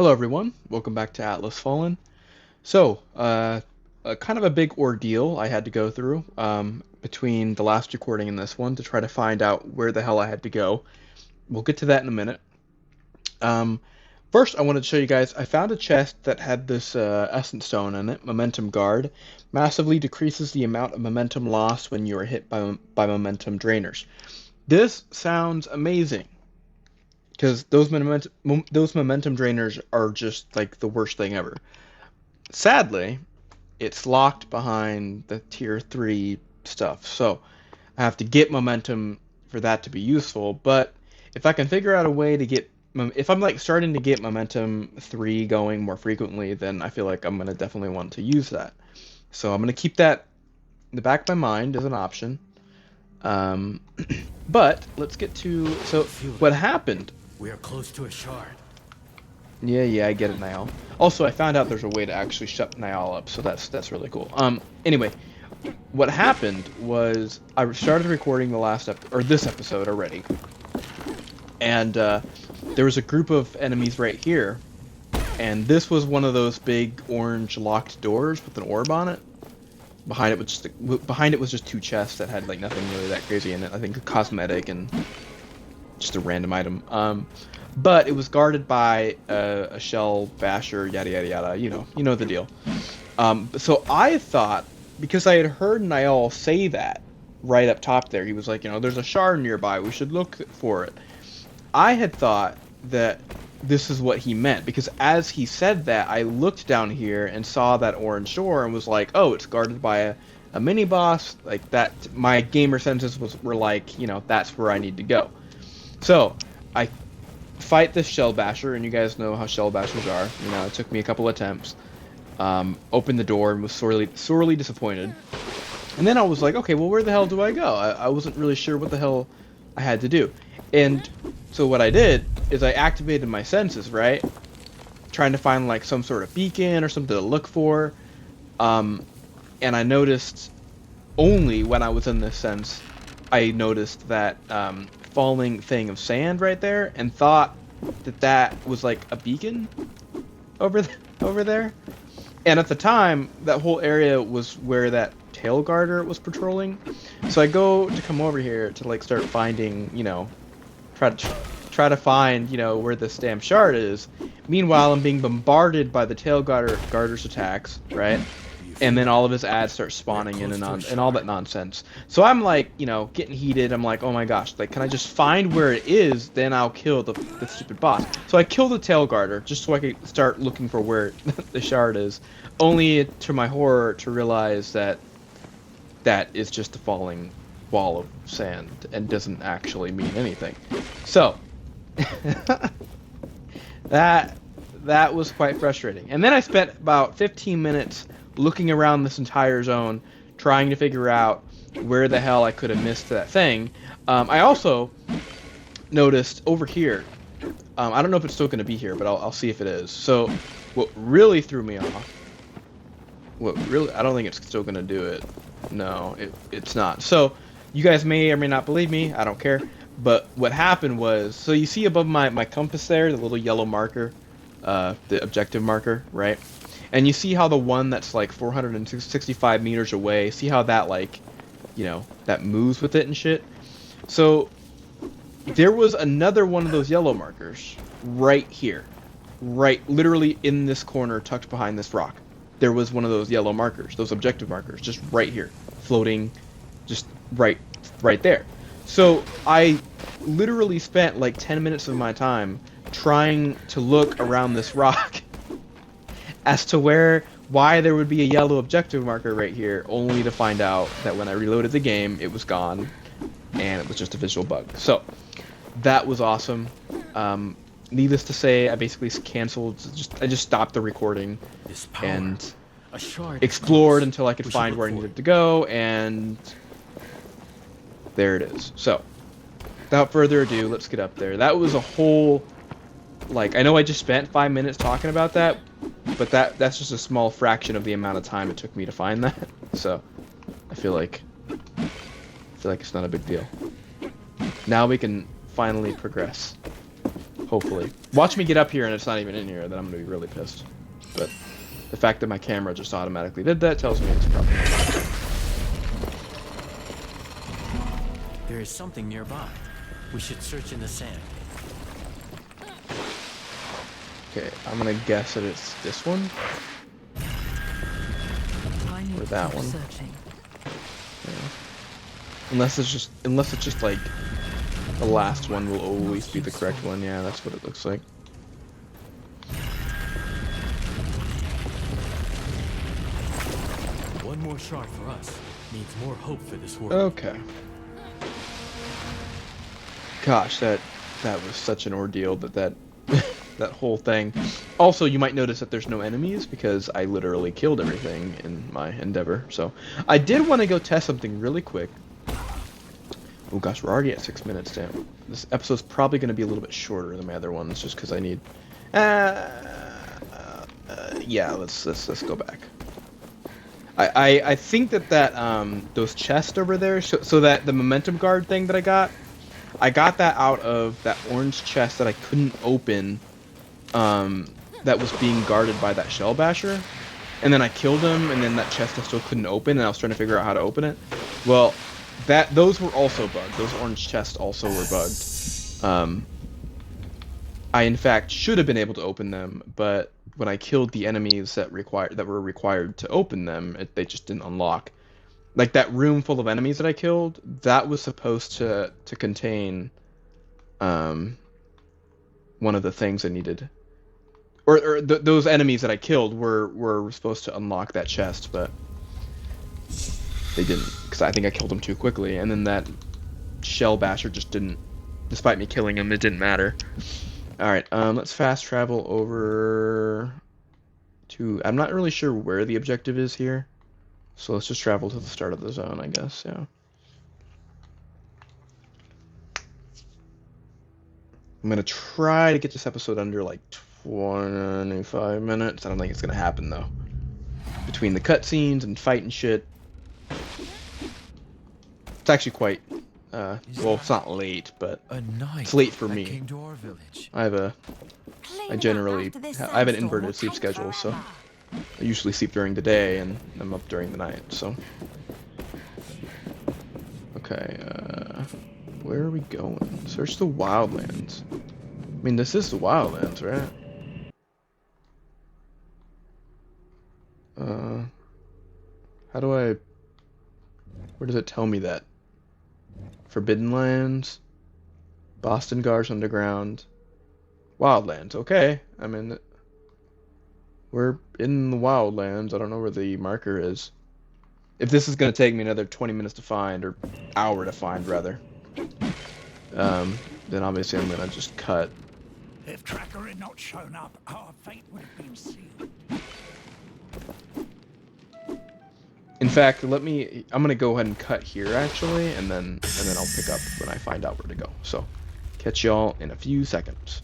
Hello everyone, welcome back to Atlas Fallen. So, kind of a big ordeal I had to go through between the last recording and this one to try to find out where the hell I had to go. We'll get to that in a minute. Um, First, I wanted to show you guys, I found a chest that had this essence stone in it, Momentum Guard. Massively decreases the amount of momentum lost when you are hit by momentum drainers. This sounds amazing. Because those momentum drainers are just like the worst thing ever. Sadly, it's locked behind the tier 3 stuff, so I have to get momentum for that to be useful. But if I can figure out a way to get, if I'm like starting to get momentum 3 going more frequently, then I feel like I'm gonna definitely want to use that. So I'm gonna keep that in the back of my mind as an option. Um, but let's get to what happened. We are close to a shard. Yeah, I get it, Niall. Also, I found out there's a way to actually shut Niall up, so that's really cool. Anyway, what happened was I started recording the this episode already, and there was a group of enemies right here, and this was one of those big orange locked doors with an orb on it. Behind it was just two chests that had like nothing really that crazy in it. I think a cosmetic and just a random item. But it was guarded by a shell basher, yada yada yada. You know the deal. So I thought, because I had heard Niall say that right up top there, he was like, there's a shard nearby. We should look for it. I had thought that this is what he meant, because as he said that, I looked down here and saw that orange door and was like, oh, it's guarded by a mini boss like that. My gamer senses were like, that's where I need to go. So, I fight this shell basher, and you guys know how shell bashers are. It took me a couple attempts. Opened the door and was sorely disappointed. And then I was like, okay, well, where the hell do I go? I wasn't really sure what the hell I had to do. And so what I did is I activated my senses, right? Trying to find like some sort of beacon or something to look for. And I noticed only when I was in this sense, I noticed that falling thing of sand right there, and thought that was like a beacon over there. And at the time, that whole area was where that tail guarder was patrolling. So I go to come over here to like start finding, try to find, where this damn shard is. Meanwhile, I'm being bombarded by the tail guarder's attacks, right? And then all of his ads start spawning in and all that nonsense. So I'm like, getting heated. I'm like, oh my gosh, like, can I just find where it is? Then I'll kill the stupid boss. So I kill the tail guarder just so I could start looking for where the shard is. Only to my horror to realize that is just a falling wall of sand and doesn't actually mean anything. So that was quite frustrating. And then I spent about 15 minutes looking around this entire zone, trying to figure out where the hell I could have missed that thing. I also noticed over here, I don't know if it's still going to be here, but I'll see if it is. So what really threw me off, I don't think it's still going to do it. No, it's not. So you guys may or may not believe me, I don't care. But what happened was, so you see above my compass there, the little yellow marker, the objective marker, right? And you see how the one that's like 465 meters away, see how that like, that moves with it and shit? So there was another one of those yellow markers right here. Right, literally in this corner tucked behind this rock. There was one of those yellow markers, those objective markers, just right here, floating, just right there. So I literally spent like 10 minutes of my time trying to look around this rock as to why there would be a yellow objective marker right here, only to find out that when I reloaded the game, it was gone, and it was just a visual bug. So that was awesome. Needless to say, I basically canceled. I just stopped the recording and explored until I could find where I needed to go, and there it is. So without further ado, let's get up there. That was a whole, like, I know I just spent 5 minutes talking about that, but that's just a small fraction of the amount of time it took me to find that. So I feel like it's not a big deal. Now we can finally progress. Hopefully. Watch me get up here and it's not even in here, then I'm gonna be really pissed. But the fact that my camera just automatically did that tells me it's probably not. There is something nearby. We should search in the sand. Okay, I'm gonna guess that it's this one. Or that one. Yeah. Unless it's just like the last one will always be the correct one. Yeah, that's what it looks like. One more shard for us means more hope for this world. Okay. Gosh, that was such an ordeal that that whole thing. Also, you might notice that there's no enemies because I literally killed everything in my endeavor. So I did want to go test something really quick. Oh gosh, we're already at 6 minutes. Damn. This episode's probably going to be a little bit shorter than my other ones, just because I need. Yeah, let's go back. I think that those chests over there, so that the momentum guard thing that I got that out of that orange chest that I couldn't open, that was being guarded by that shell basher, and then I killed him, and then that chest I still couldn't open, and I was trying to figure out how to open it. Well, those were also bugged. Those orange chests also were bugged. I in fact should have been able to open them, but when I killed the enemies that were required to open them, they just didn't unlock. Like that room full of enemies that I killed, that was supposed to contain one of the things I needed. Or those enemies that I killed were supposed to unlock that chest, but they didn't, because I think I killed them too quickly, and then that shell basher just didn't, despite me killing him, it didn't matter. Alright, let's fast travel over to, I'm not really sure where the objective is here, so let's just travel to the start of the zone, I guess, yeah. I'm gonna try to get this episode under like 25 minutes. I don't think it's gonna happen though. Between the cutscenes and fighting shit, it's actually quite. Well, it's not late, but it's late for me. I have an inverted sleep schedule, so I usually sleep during the day and I'm up during the night. So, okay, where are we going? Search the wildlands. I mean, this is the wildlands, right? How do I... Where does it tell me that? Forbidden Lands, Boston Gars Underground, Wildlands. Okay, I mean, we're in the Wildlands. I don't know where the marker is. If this is going to take me another 20 minutes to find, or hour to find, rather, then obviously I'm going to just cut. If Tracker had not shown up, our fate would have been sealed. In fact, I'm gonna go ahead and cut here actually, and then I'll pick up when I find out where to go. So, catch y'all in a few seconds.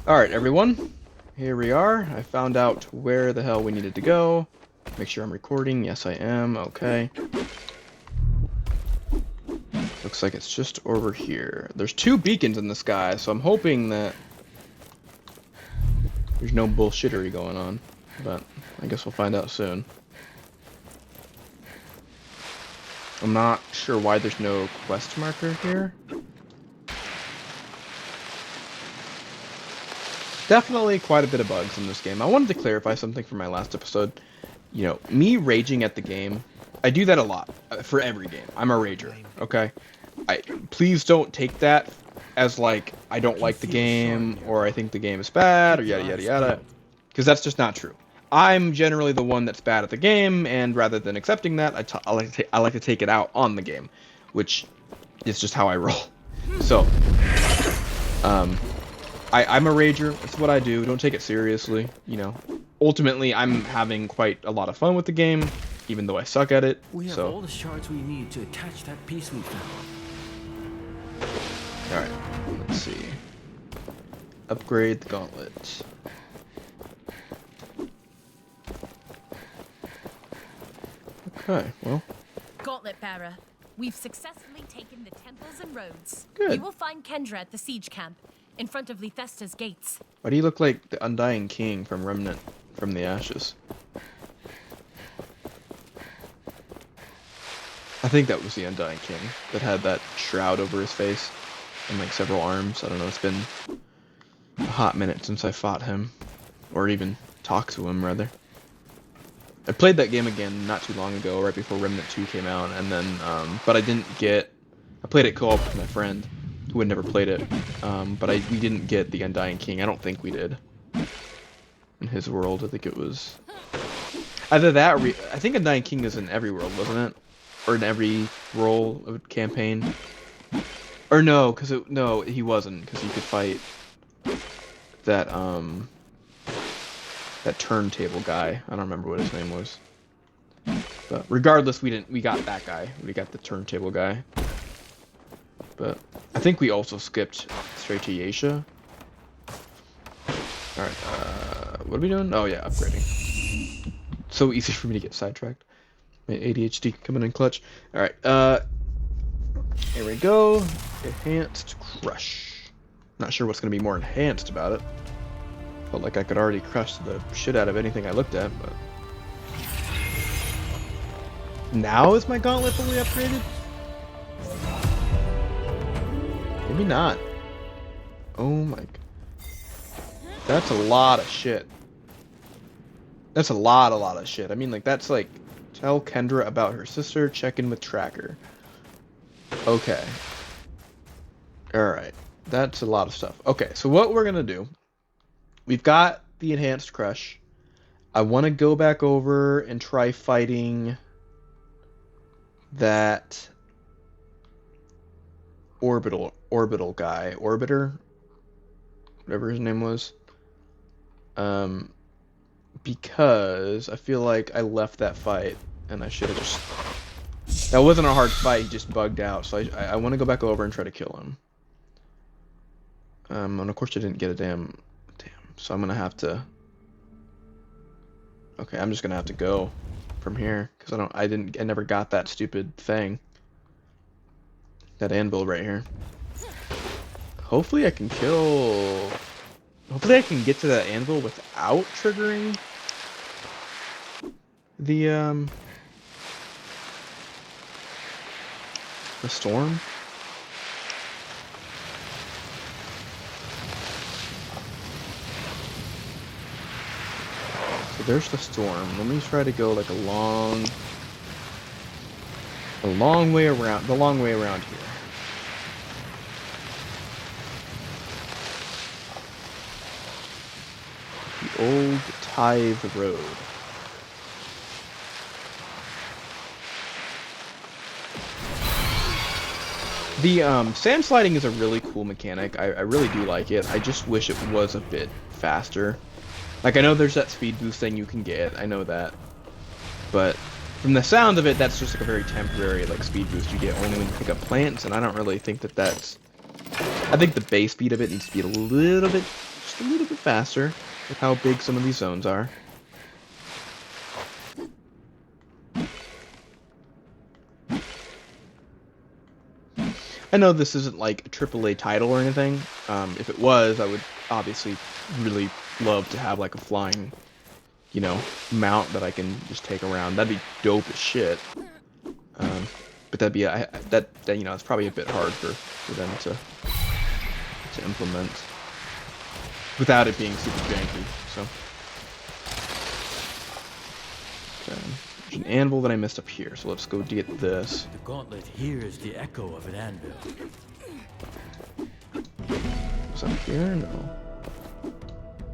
Alright everyone, here we are. I found out where the hell we needed to go. Make sure I'm recording. Yes I am. Okay. Looks like it's just over here. There's 2 beacons in the sky, so I'm hoping that there's no bullshittery going on, but I guess we'll find out soon. I'm not sure why there's no quest marker here. Definitely quite a bit of bugs in this game. I wanted to clarify something from my last episode. You know, me raging at the game, I do that a lot for every game. I'm a rager, okay? Please don't take that as like I don't like the game or I think the game is bad or yada yada yada, because that's just not true. I'm generally the one that's bad at the game, and rather than accepting that, I like to take it out on the game, which is just how I roll. So, I'm a rager. That's what I do. Don't take it seriously. You know, ultimately, I'm having quite a lot of fun with the game, even though I suck at it. We have all the shards we need to attach that piece we found. All right. Let's see. Upgrade the gauntlet. Okay, well. Gauntlet bearer, We've successfully taken the temples and roads. Good. You will find Kendra at the siege camp, in front of Lethesta's gates. Why do you look like the Undying King from Remnant from the Ashes? I think that was the Undying King that had that shroud over his face and like several arms. I don't know, it's been a hot minute since I fought him. Or even talked to him, rather. I played that game again not too long ago, right before Remnant 2 came out, and then, but I didn't get, I played it co-op with my friend, who had never played it, but we didn't get the Undying King. I don't think we did. In his world, I think it was either that or I think Undying King is in every world, wasn't it? Or in every role of campaign? Or no, no, he wasn't, because he could fight that, that turntable guy. I don't remember what his name was. But regardless, we got that guy. We got the turntable guy. But I think we also skipped straight to Yasha. Alright, what are we doing? Oh yeah, upgrading. So easy for me to get sidetracked. My ADHD coming in clutch. Alright, here we go. Enhanced Crush. Not sure what's going to be more enhanced about it. Felt like I could already crush the shit out of anything I looked at, but... Now is my gauntlet fully upgraded? Maybe not. Oh my... That's a lot of shit. That's a lot of shit. I mean, like, that's like... Tell Kendra about her sister, check in with Tracker. Okay. Alright. That's a lot of stuff. Okay, so what we're gonna do... We've got the Enhanced Crush. I want to go back over and try fighting that orbital guy, Orbiter, whatever his name was. Because I feel like I left that fight and I should have just... That wasn't a hard fight, he just bugged out, so I want to go back over and try to kill him. And of course I didn't get a damn, so I'm gonna have to... Okay, I'm just gonna have to go from here, because I never got that stupid thing. That anvil right here. Hopefully I can kill... Hopefully I can get to that anvil without triggering the storm. So there's the storm. Let me try to go like a long way around, the long way around here. The old Tithe Road. The sand sliding is a really cool mechanic. I really do like it. I just wish it was a bit faster. Like, I know there's that speed boost thing you can get. I know that. But from the sound of it, that's just like a very temporary like speed boost you get only when you pick up plants, and I don't really think that that's... I think the base speed of it needs to be a little bit, just a little bit faster with how big some of these zones are. I know this isn't like a AAA title or anything. If it was, I would obviously really love to have like a flying, you know, mount that I can just take around. That'd be dope as shit. But that'd be that you know, it's probably a bit hard for them to implement without it being super janky. So okay. There's an anvil that I missed up here, so let's go get this. The gauntlet hears the echo of an anvil. Was it up here? No.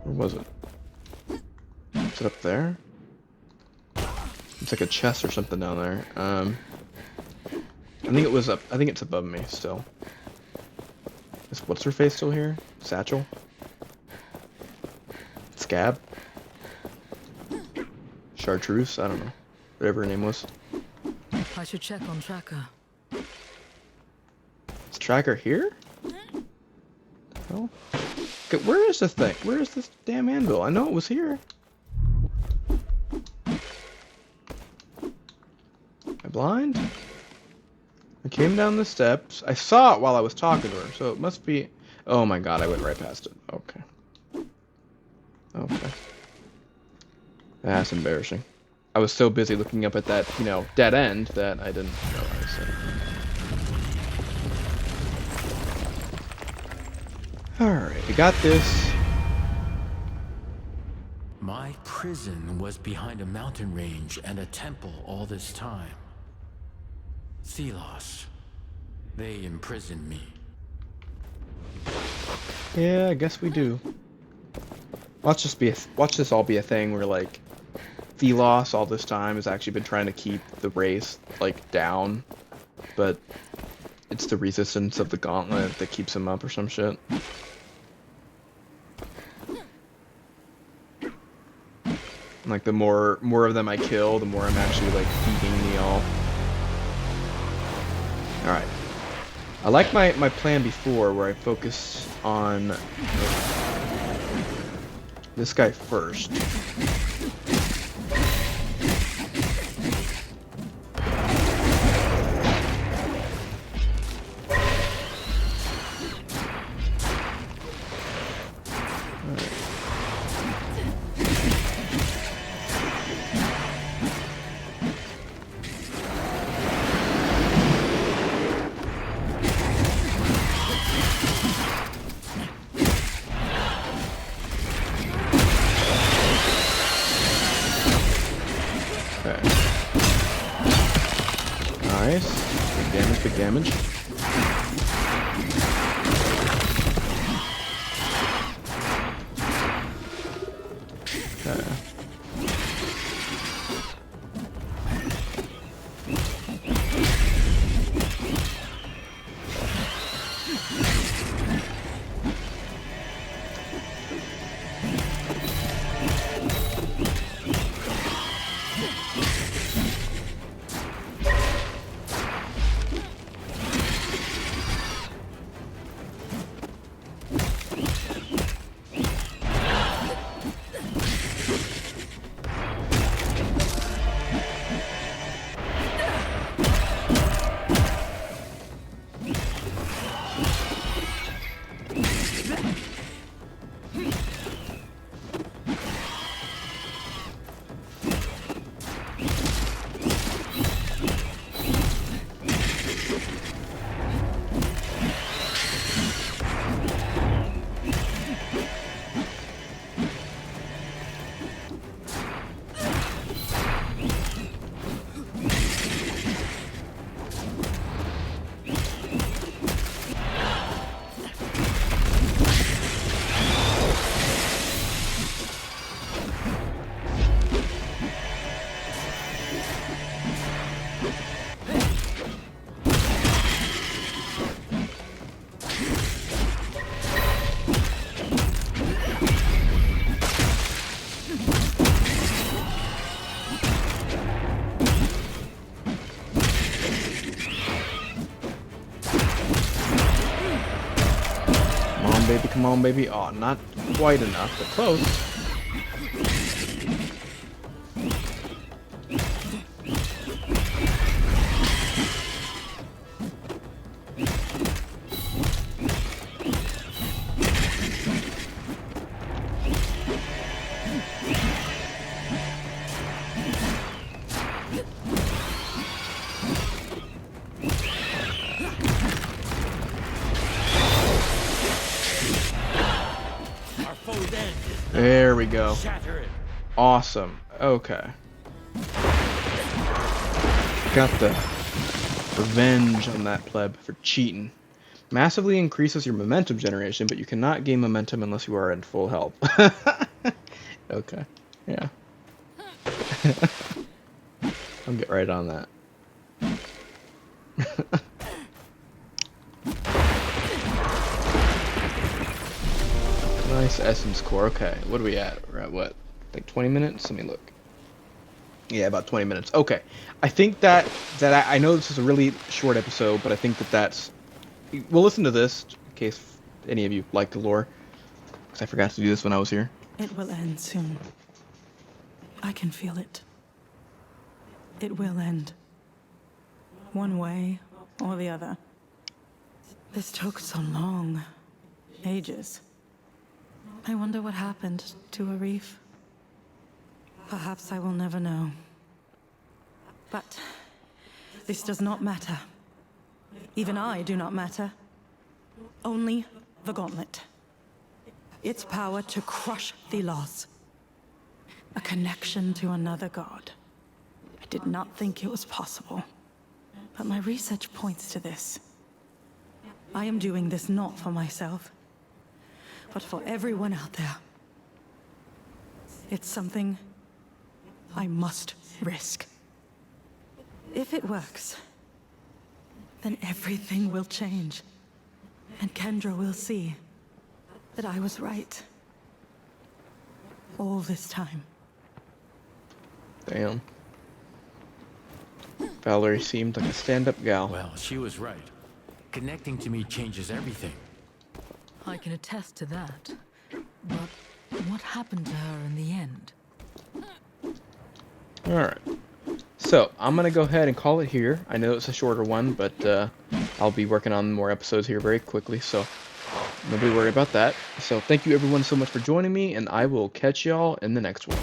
Where was it? Is it up there? It's like a chest or something down there. I think it was up. I think it's above me still. Is what's her face still here? Satchel? Scab? Chartreuse? I don't know. Whatever her name was. I should check on Tracker. Is Tracker here? Oh. Okay, where is this thing? Where is this damn anvil? I know it was here. Am I blind? I came down the steps. I saw it while I was talking to her, so it must be... Oh my god, I went right past it. Okay. Okay. That's embarrassing. I was so busy looking up at that, you know, dead end that I didn't realize it. Alright, we got this. My prison was behind a mountain range and a temple all this time. Thelos. They imprisoned me. Yeah, I guess we do. Watch this all be a thing where, like, Thelos all this time has actually been trying to keep the race, like, down, but it's the resistance of the gauntlet that keeps him up or some shit. Like, the more of them I kill, the more I'm actually, like, feeding the all. Alright. I like my plan before, where I focus on this guy first. Nice. Big damage, big damage. Okay. Baby, come on, baby. Oh, not quite enough, but close. There we go. Awesome. Okay. Got the revenge on that pleb for cheating. Massively increases your momentum generation, but you cannot gain momentum unless you are in full health. Okay. Yeah. I'll get right on that. Nice essence core. Okay, what are we at? We're at what? Like 20 minutes? Let me look. Yeah, about 20 minutes. Okay. I think that I know this is a really short episode, but I think that's... We'll listen to this in case any of you like the lore, because I forgot to do this when I was here. It will end soon. I can feel it. It will end. One way or the other. This took so long. Ages. I wonder what happened to Arif. Perhaps I will never know. But this does not matter. Even I do not matter. Only the gauntlet. Its power to crush the loss. A connection to another god. I did not think it was possible. But my research points to this. I am doing this not for myself, but for everyone out there. It's something I must risk. If it works, then everything will change. And Kendra will see that I was right. All this time. Damn. Valerie seemed like a stand-up gal. Well, she was right. Connecting to me changes everything. I can attest to that. But what happened to her in the end? Alright. So, I'm going to go ahead and call it here. I know it's a shorter one, but I'll be working on more episodes here very quickly, so nobody worry about that. So, thank you everyone so much for joining me, and I will catch y'all in the next one.